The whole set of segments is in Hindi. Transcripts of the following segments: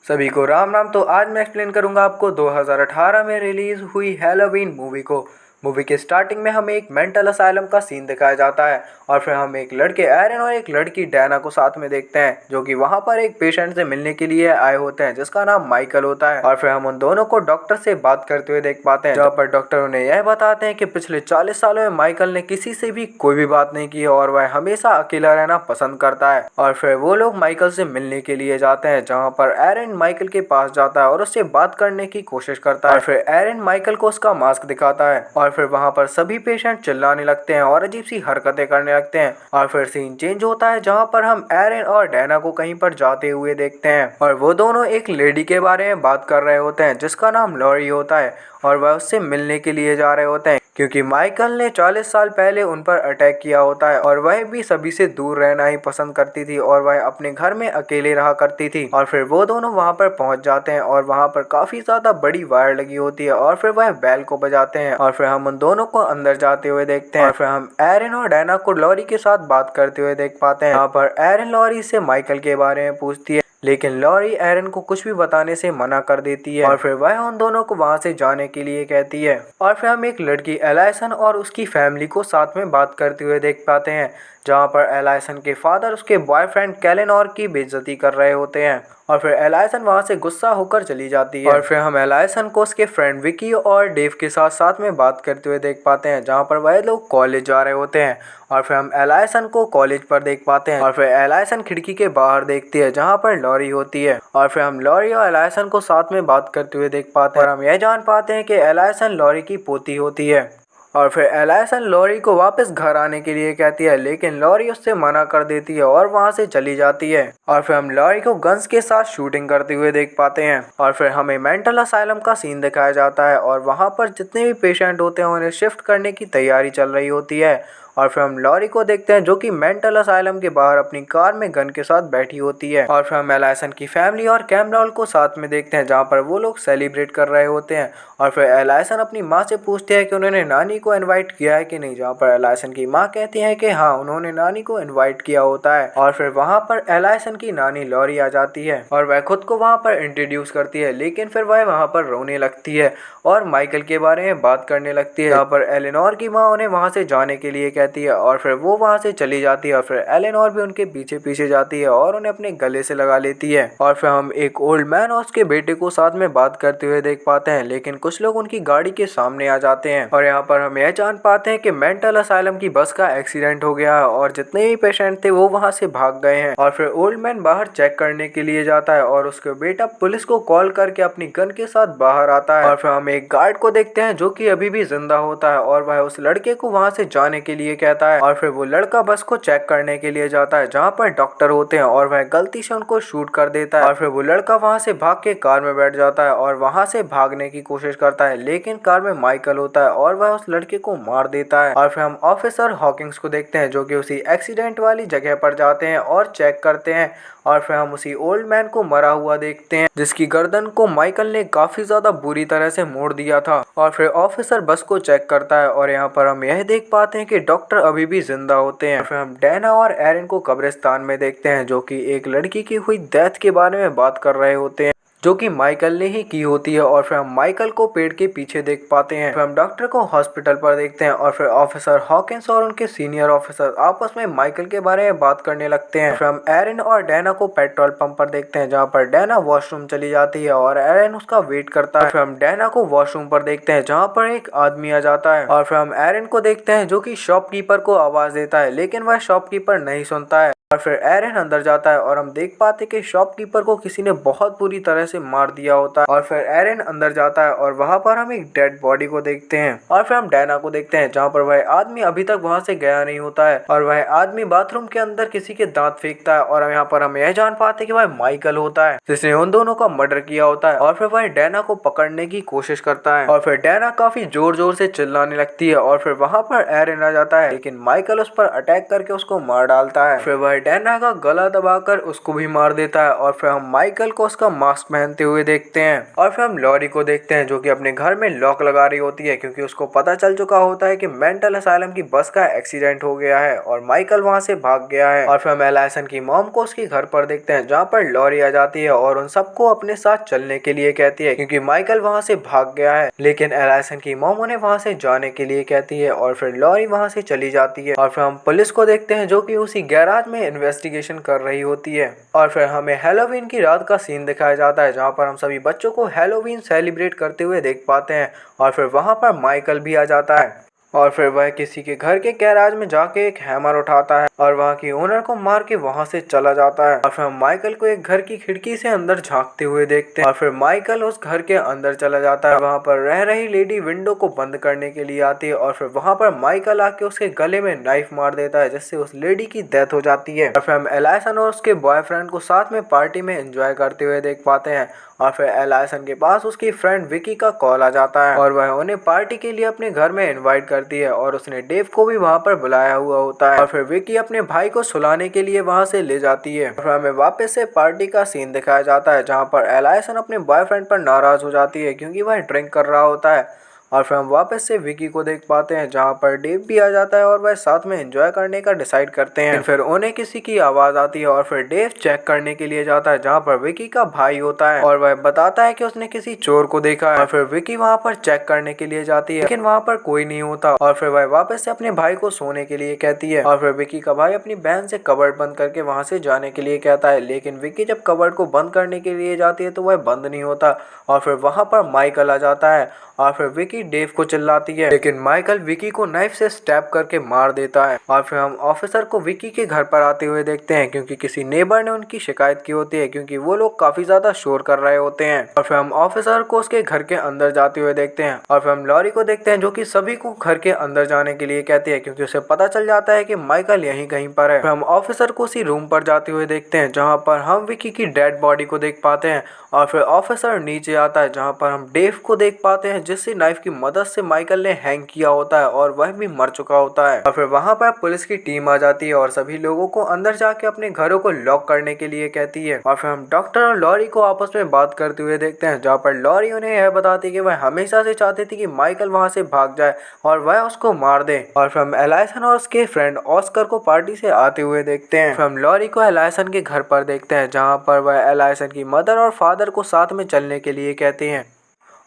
सभी को राम राम। तो आज मैं एक्सप्लेन करूंगा आपको 2018 में रिलीज हुई हैलोवीन मूवी को। मूवी के स्टार्टिंग में हमें एक मेंटल असाइलम का सीन दिखाया जाता है और फिर हम एक लड़के एरन और एक लड़की डैना को साथ में देखते हैं जो कि वहां पर एक पेशेंट से मिलने के लिए आए होते हैं जिसका नाम माइकल होता है। और फिर हम उन दोनों को डॉक्टर से बात करते हुए देख पाते हैं जहाँ पर डॉक्टर उन्हें यह बताते हैं कि पिछले 40 सालों में माइकल ने किसी से भी कोई भी बात नहीं की और वह हमेशा अकेला रहना पसंद करता है। और फिर वो लोग माइकल से मिलने के लिए जाते हैं जहाँ पर एरन माइकल के पास जाता है और उससे बात करने की कोशिश करता है। और फिर एरन माइकल को उसका मास्क दिखाता है और फिर वहाँ पर सभी पेशेंट चिल्लाने लगते हैं और अजीब सी हरकतें करने लगते हैं। और फिर सीन चेंज होता है जहाँ पर हम एरन और डैना को कहीं पर जाते हुए देखते हैं और वो दोनों एक लेडी के बारे में बात कर रहे होते हैं जिसका नाम लॉरी होता है और वह उससे मिलने के लिए जा रहे होते हैं क्योंकि माइकल ने 40 साल पहले उन पर अटैक किया होता है और वह भी सभी से दूर रहना ही पसंद करती थी और वह अपने घर में अकेले रहा करती थी। और फिर वो दोनों वहां पर पहुंच जाते हैं और वहां पर काफी ज्यादा बड़ी वायर लगी होती है और फिर वह बेल को बजाते हैं और फिर हम उन दोनों को अंदर जाते हुए देखते हैं। और फिर हम एरन और डैना को लॉरी के साथ बात करते हुए देख पाते हैं। यहाँ पर एरन लॉरी से माइकल के बारे में पूछती है लेकिन लॉरी एरन को कुछ भी बताने से मना कर देती है और फिर वह उन दोनों को वहां से जाने के लिए कहती है। और फिर हम एक लड़की एलाइसन और उसकी फैमिली को साथ में बात करते हुए देख पाते हैं जहाँ पर एलाइसन के फादर उसके बॉयफ्रेंड कैलेनोर की बेइज्जती कर रहे होते हैं और फिर एलाइसन वहां से गुस्सा होकर चली जाती है। और फिर हम एलाइसन को उसके फ्रेंड विकी और डेव के साथ साथ में बात करते हुए देख पाते हैं जहाँ पर वह लोग कॉलेज जा रहे होते हैं। और फिर हम एलाइसन को कॉलेज पर देख पाते हैं और फिर एलाइसन खिड़की के बाहर देखती है जहाँ पर लॉरी होती है। और फिर हम लॉरी और एलाइसन को साथ में बात करते हुए देख पाते हैं और हम यह जान पाते हैं कि एलाइसन लॉरी की पोती होती है। और फिर एलाइसन लॉरी को वापस घर आने के लिए कहती है लेकिन लॉरी उससे मना कर देती है और वहां से चली जाती है। और फिर हम लॉरी को गन्स के साथ शूटिंग करते हुए देख पाते हैं और फिर हमें मेंटल असाइलम का सीन दिखाया जाता है और वहां पर जितने भी पेशेंट होते हैं उन्हें शिफ्ट करने की तैयारी चल रही होती है। और फिर हम लॉरी को देखते हैं जो कि मेंटल असाइलम के बाहर अपनी कार में गन के साथ बैठी होती है। और फिर हम एलाइसन की फैमिली और कैमरॉल को साथ में देखते हैं जहाँ पर वो लोग सेलिब्रेट कर रहे होते हैं। और फिर एलाइसन अपनी माँ से पूछते हैं कि उन्होंने नानी को इनवाइट किया है कि नहीं, जहाँ पर एलाइसन की माँ कहती है कि हाँ उन्होंने नानी को इनवाइट किया होता है। और फिर वहाँ पर एलाइसन की नानी लॉरी आ जाती है और वह खुद को वहाँ पर इंट्रोड्यूस करती है लेकिन फिर वह वहाँ पर रोने लगती है और माइकल के बारे में बात करने लगती है जहाँ पर एलेनोर की माँ उन्हें वहाँ से जाने के लिए कहती है और फिर वो वहाँ से चली जाती है। और फिर एलेनोर भी उनके पीछे पीछे जाती है और उन्हें अपने गले से लगा लेती है। और फिर हम एक ओल्ड मैन और उसके बेटे को साथ में बात करते हुए देख पाते हैं लेकिन कुछ लोग उनकी गाड़ी के सामने आ जाते हैं और यहाँ पर हम यह जान पाते हैं कि मेंटल असाइलम की बस का एक्सीडेंट हो गया है और जितने भी पेशेंट थे वो वहाँ से भाग गए हैं। और फिर ओल्ड मैन बाहर चेक करने के लिए जाता है और उसके बेटा पुलिस को कॉल करके अपनी गन के साथ बाहर आता है। और फिर हम एक गार्ड को देखते हैं जो कि अभी भी जिंदा होता है और वह उस लड़के को वहां से जाने के लिए कहता है। और फिर वो लड़का बस को चेक करने के लिए जाता है जहाँ पर डॉक्टर होते हैं और वह गलती से उनको शूट कर देता है। और फिर वो लड़का वहां से भाग के कार में बैठ जाता है और वहां से भागने की कोशिश करता है लेकिन कार में माइकल होता है और वह उस लड़के को मार देता है। और फिर हम ऑफिसर हॉकिंग्स को देखते हैं जो कि उसी एक्सीडेंट वाली जगह पर जाते हैं और चेक करते हैं। और फिर हम उसी ओल्ड मैन को मरा हुआ देखते हैं जिसकी गर्दन को माइकल ने काफी ज्यादा बुरी तरह से मोड़ दिया था। और फिर ऑफिसर बस को चेक करता है और यहाँ पर हम यह देख पाते हैं कि डॉक्टर अभी भी जिंदा होते हैं। फिर हम डैना और एरन को कब्रिस्तान में देखते हैं जो कि एक लड़की की हुई डेथ के बारे में बात कर रहे होते हैं जो कि माइकल ने ही की होती है। और फिर हम माइकल को पेड़ के पीछे देख पाते हैं। फिर हम डॉक्टर को हॉस्पिटल पर देखते हैं और फिर ऑफिसर हॉकिंस और उनके सीनियर ऑफिसर आपस में माइकल के बारे में बात करने लगते हैं। फिर हम एरन और डैना को पेट्रोल पंप पर देखते हैं जहाँ पर डैना वॉशरूम चली जाती है और एरन उसका वेट करता है। फिर हम डैना को वॉशरूम पर देखते हैं जहाँ पर एक आदमी आ जाता है। और फिर हम एरन को देखते हैं जो कि शॉपकीपर को आवाज देता है लेकिन वह शॉपकीपर नहीं सुनता है। और फिर एरन अंदर जाता है और हम देख पाते कि शॉपकीपर को किसी ने बहुत बुरी तरह से मार दिया होता है। और फिर एरन अंदर जाता है और वहां पर हम एक डेड बॉडी को देखते हैं। और फिर हम डैना को देखते हैं जहां पर वह आदमी अभी तक वहां से गया नहीं होता है और वह आदमी बाथरूम के अंदर किसी के दांत फेंकता है। और यहाँ पर हम यह जान पाते कि वह माइकल होता है जिसने उन दोनों का मर्डर किया होता है। और फिर वह डैना को पकड़ने की कोशिश करता है और फिर डैना काफी जोर जोर से चिल्लाने लगती है। और फिर वहां पर एरन आ जाता है लेकिन माइकल उस पर अटैक करके उसको मार डालता है। फिर वह वह डैना का गला दबाकर उसको भी मार देता है। और फिर हम माइकल को उसका मास्क पहनते हुए देखते हैं और फिर हम लॉरी को देखते हैं जो कि अपने घर में लॉक लगा रही होती है क्योंकि उसको पता चल चुका होता है कि मेंटल असाइलम की बस का एक्सीडेंट हो गया है और माइकल वहां से भाग गया है। और फिर हम एलाइसन की मॉम को उसके घर पर देखते हैं जहाँ पर लॉरी आ जाती है और उन सबको अपने साथ चलने के लिए कहती है क्योंकि माइकल वहां से भाग गया है। लेकिन एलाइसन की मॉम उन्हें वहां से जाने के लिए कहती है और फिर लॉरी वहां से चली जाती है। और फिर हम पुलिस को देखते हैं जो कि उसी गैराज में इन्वेस्टिगेशन कर रही होती है। और फिर हमें हैलोवीन की रात का सीन दिखाया जाता है जहाँ पर हम सभी बच्चों को हैलोवीन सेलिब्रेट करते हुए देख पाते हैं। और फिर वहाँ पर माइकल भी आ जाता है और फिर वह किसी के घर के गैराज में जाके एक हैमर उठाता है और वहाँ की ओनर को मार के वहाँ से चला जाता है। और फिर हम माइकल को एक घर की खिड़की से अंदर झांकते हुए देखते हैं और फिर माइकल उस घर के अंदर चला जाता है। वहाँ पर रह रही लेडी विंडो को बंद करने के लिए आती है और फिर वहाँ पर माइकल आके उसके गले में नाइफ मार देता है जिससे उस लेडी की डेथ हो जाती है। और फिर हम एलाइसन और उसके बॉयफ्रेंड को साथ में पार्टी में एंजॉय करते हुए देख पाते हैं। और फिर एलाइसन के पास उसकी फ्रेंड विकी का कॉल आ जाता है और वह उन्हें पार्टी के लिए अपने घर में इनवाइट करती है और उसने डेव को भी वहां पर बुलाया हुआ होता है। और फिर विकी अपने भाई को सुलाने के लिए वहां से ले जाती है। और फिर हमें वापस से पार्टी का सीन दिखाया जाता है जहां पर एलाइसन अपने बॉयफ्रेंड पर नाराज हो जाती है क्योंकि वह ड्रिंक कर रहा होता है। और फिर हम वापस से विकी को देख पाते हैं जहाँ पर डेव भी आ जाता है और वह साथ में एंजॉय करने का डिसाइड करते हैं। फिर उन्हें किसी की आवाज आती है और फिर डेव चेक करने के लिए जाता है जहाँ पर विकी का भाई होता है और वह बताता है कि उसने किसी चोर को देखा है। और फिर विकी वहाँ पर चेक करने के लिए जाती है लेकिन वहाँ पर कोई नहीं होता और फिर वह वापस से अपने भाई को सोने के लिए कहती है। और फिर विकी का भाई अपनी बहन से कबर्ड बंद करके वहाँ से जाने के लिए कहता है लेकिन विकी जब कबर्ड को बंद करने के लिए जाती है तो वह बंद नहीं होता। और फिर वहाँ पर माइकल आ जाता है और फिर विकी डेव को चिल्लाती है लेकिन माइकल विकी को नाइफ से स्टैब करके मार देता है। और फिर हम ऑफिसर को विकी के घर पर आते हुए देखते हैं क्योंकि किसी नेबर ने उनकी शिकायत की होती है क्योंकि वो लोग काफी ज्यादा शोर कर रहे होते हैं। और फिर हम ऑफिसर को उसके घर के अंदर जाते हुए देखते हैं और फिर हम लॉरी को देखते हैं जो कि सभी को घर के अंदर जाने के लिए कहती है क्योंकि उसे पता चल जाता है कि माइकल यहीं कहीं पर है। फिर हम ऑफिसर को उसी रूम पर जाते हुए देखते हैं जहाँ पर हम विकी की डेड बॉडी को देख पाते हैं। और फिर ऑफिसर नीचे आता है जहाँ पर हम डेव को देख पाते हैं जिससे नाइफ की मदद से माइकल ने हैंग किया होता है और वह भी मर चुका होता है। और फिर वहाँ पर पुलिस की टीम आ जाती है और सभी लोगों को अंदर जाके अपने घरों को लॉक करने के लिए कहती है। और फिर हम डॉक्टर और लॉरी को आपस में बात करते हुए देखते हैं जहाँ पर लॉरी उन्हें यह बताती है कि वह हमेशा से चाहती थी कि माइकल वहाँ से भाग जाए और वह उसको मार दे। और फिर हम एलाइसन और उसके फ्रेंड ऑस्कर को पार्टी से आते हुए देखते हैं। फिर हम लॉरी को एलाइसन के घर पर देखते हैं जहाँ पर वह एलाइसन की मदर और फादर को साथ में चलने के लिए कहते हैं।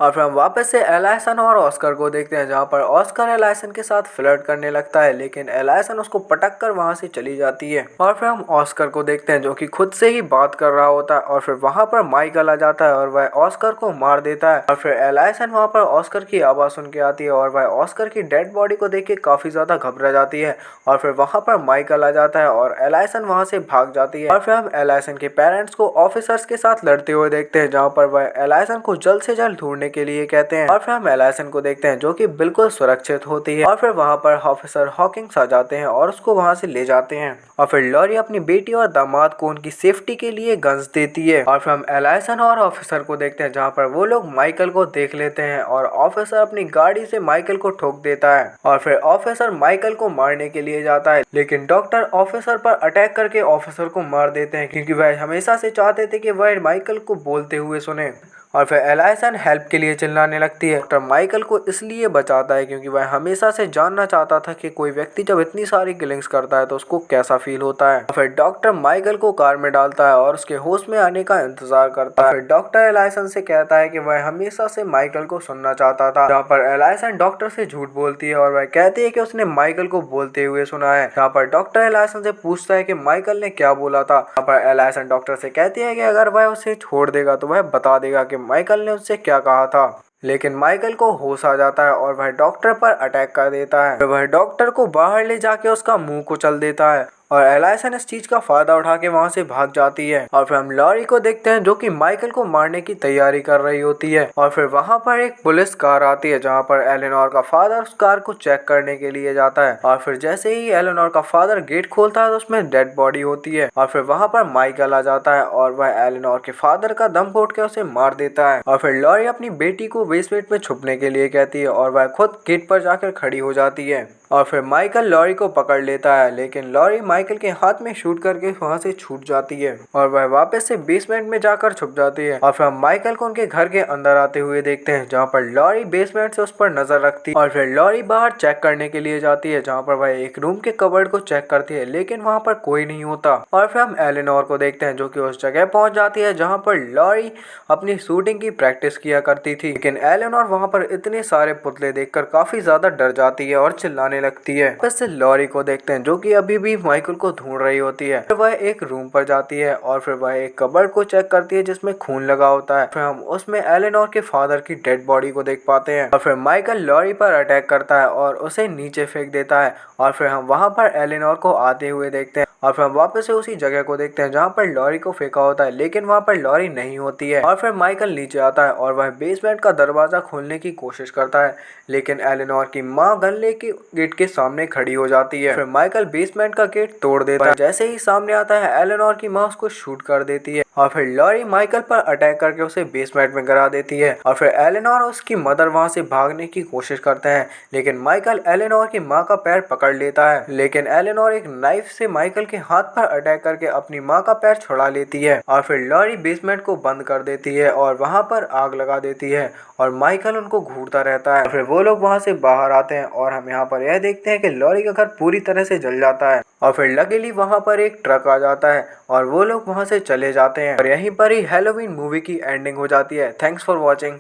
और फिर हम वापस से एलाइसन और ऑस्कर को देखते हैं जहाँ पर ऑस्कर एलाइसन के साथ फ्लर्ट करने लगता है लेकिन एलाइसन उसको पटक कर वहाँ से चली जाती है। और फिर हम ऑस्कर को देखते हैं जो कि खुद से ही बात कर रहा होता है और फिर वहाँ पर माइकल आ जाता है और वह ऑस्कर को मार देता है। और फिर एलाइसन वहाँ पर ऑस्कर की आवाज़ सुन के आती है और वह ऑस्कर की डेड बॉडी को देख के काफ़ी ज़्यादा घबरा जाती है। और फिर वहाँ पर माइकल आ जाता है और एलाइसन वहाँ से भाग जाती है। और फिर हम एलाइसन के पेरेंट्स को ऑफिसर्स के साथ लड़ते हुए देखते हैं जहाँ पर वह एलाइसन को जल्द से जल्द ढूंढने के लिए कहते हैं। और फिर हम एलाइसन को देखते हैं जो कि बिल्कुल सुरक्षित होती है। और फिर वहाँ पर ऑफिसर हॉकिंग्स आ जाते हैं और उसको वहाँ से ले जाते हैं। और फिर लॉरी अपनी बेटी और दामाद को उनकी सेफ्टी के लिए गन्स देती है। और फिर हम एलाइसन और ऑफिसर को देखते हैं जहाँ पर वो लोग माइकल को देख लेते हैं और ऑफिसर अपनी गाड़ी से माइकल को ठोक देता है। और फिर ऑफिसर माइकल को मारने के लिए जाता है लेकिन डॉक्टर ऑफिसर पर अटैक करके ऑफिसर को मार देते हैं क्योंकि वह हमेशा से चाहते थे कि वह माइकल को बोलते हुए सुने। और फिर एलाइसन हेल्प के लिए चिल्लाने लगती है। डॉक्टर माइकल को इसलिए बचाता है क्योंकि वह हमेशा से जानना चाहता था कि कोई व्यक्ति जब इतनी सारी किलिंग्स करता है तो उसको कैसा फील होता है। फिर डॉक्टर माइकल को कार में डालता है और उसके होश में आने का इंतजार करता है। फिर डॉक्टर एलाइसन से कहता है कि वह हमेशा से माइकल को सुनना चाहता था, जहाँ पर एलाइसन डॉक्टर से झूठ बोलती है और वह कहती है कि उसने माइकल को बोलते हुए सुना है। यहाँ पर डॉक्टर एलाइसन से पूछता है कि माइकल ने क्या बोला था। यहाँ पर एलाइसन डॉक्टर से कहती है कि अगर वह उसे छोड़ देगा तो वह बता देगा कि माइकल ने उससे क्या कहा था। लेकिन माइकल को होश आ जाता है और वह डॉक्टर पर अटैक कर देता है। वह डॉक्टर को बाहर ले जाके उसका मुंह कुचल देता है और एलाइसन इस चीज का फायदा उठा के वहां से भाग जाती है। और फिर हम लॉरी को देखते हैं जो कि माइकल को मारने की तैयारी कर रही होती है। और फिर वहां पर एक पुलिस कार आती है जहां पर एलेनोर का फादर उस कार को चेक करने के लिए जाता है। और फिर जैसे ही एलेनोर का फादर गेट खोलता है तो उसमें डेड बॉडी होती है। और फिर वहां पर माइकल आ जाता है और वह एलेनोर के फादर का दम घोट के उसे मार देता है। और फिर लॉरी अपनी बेटी को बेसमेंट में छुपने के लिए कहती है और वह खुद गेट पर जाकर खड़ी हो जाती है। और फिर माइकल लॉरी को पकड़ लेता है लेकिन लॉरी माइकल के हाथ में शूट करके वहाँ से छूट जाती है और वह वापस से बेसमेंट में जाकर छुप जाती है। और फिर हम माइकल को उनके घर के अंदर आते हुए देखते हैं जहाँ पर लॉरी बेसमेंट से उस पर नजर रखती है और फिर लॉरी बाहर चेक करने के लिए जाती है जहाँ पर वह एक रूम के कबर्ड को चेक करती है लेकिन वहाँ पर कोई नहीं होता। और फिर हम एलेनोर को देखते हैं जो कि उस जगह पहुंच जाती है जहाँ पर लॉरी अपनी शूटिंग की प्रैक्टिस किया करती थी। लेकिन एलेनोर वहाँ पर इतने सारे पुतले देखकर काफी ज्यादा डर जाती है और चिल्लाने लगती है। वापस से लॉरी को देखते हैं जो कि अभी भी माइकल को ढूंढ रही होती है। फिर वह एक रूम पर जाती है और फिर वह एक कबर्ड को चेक करती है जिसमें खून लगा होता है। फिर हम उसमें एलेनोर के फादर की डेड बॉडी को देख पाते हैं और फिर माइकल लॉरी पर अटैक करता है और उसे नीचे फेंक देता है। और फिर हम वहाँ पर एलेनोर को आते हुए देखते हैं और फिर हम वापस से उसी जगह को देखते हैं जहाँ पर लॉरी को फेंका होता है लेकिन वहाँ पर लॉरी नहीं होती है। और फिर माइकल नीचे आता है और वह बेसमेंट का दरवाजा खोलने की कोशिश करता है लेकिन एलेनोर की माँ गले के गेट के सामने खड़ी हो जाती है। फिर माइकल बेसमेंट का गेट तोड़ देता है। जैसे ही सामने आता है एलेनोर की माँ उसको शूट कर देती है और फिर लॉरी माइकल पर अटैक करके उसे बेसमेंट में गिरा देती है। और फिर एलेनोर और उसकी मदर वहाँ से भागने की कोशिश करते हैं लेकिन माइकल एलेनोर की माँ का पैर पकड़ लेता है। लेकिन एलेनोर एक नाइफ से माइकल के हाथ पर अटैक करके अपनी माँ का पैर छुड़ा लेती है और फिर लॉरी बेसमेंट को बंद कर देती है और वहाँ पर आग लगा देती है और माइकल उनको घूरता रहता है। फिर वो लोग वहाँ से बाहर आते हैं और हम यहाँ पर यह देखते हैं कि लॉरी का घर पूरी तरह से जल जाता है और फिर लकीली वहाँ पर एक ट्रक आ जाता है और वो लोग वहाँ से चले जाते हैं और यहीं पर ही हैलोवीन मूवी की एंडिंग हो जाती है। Thanks for watching.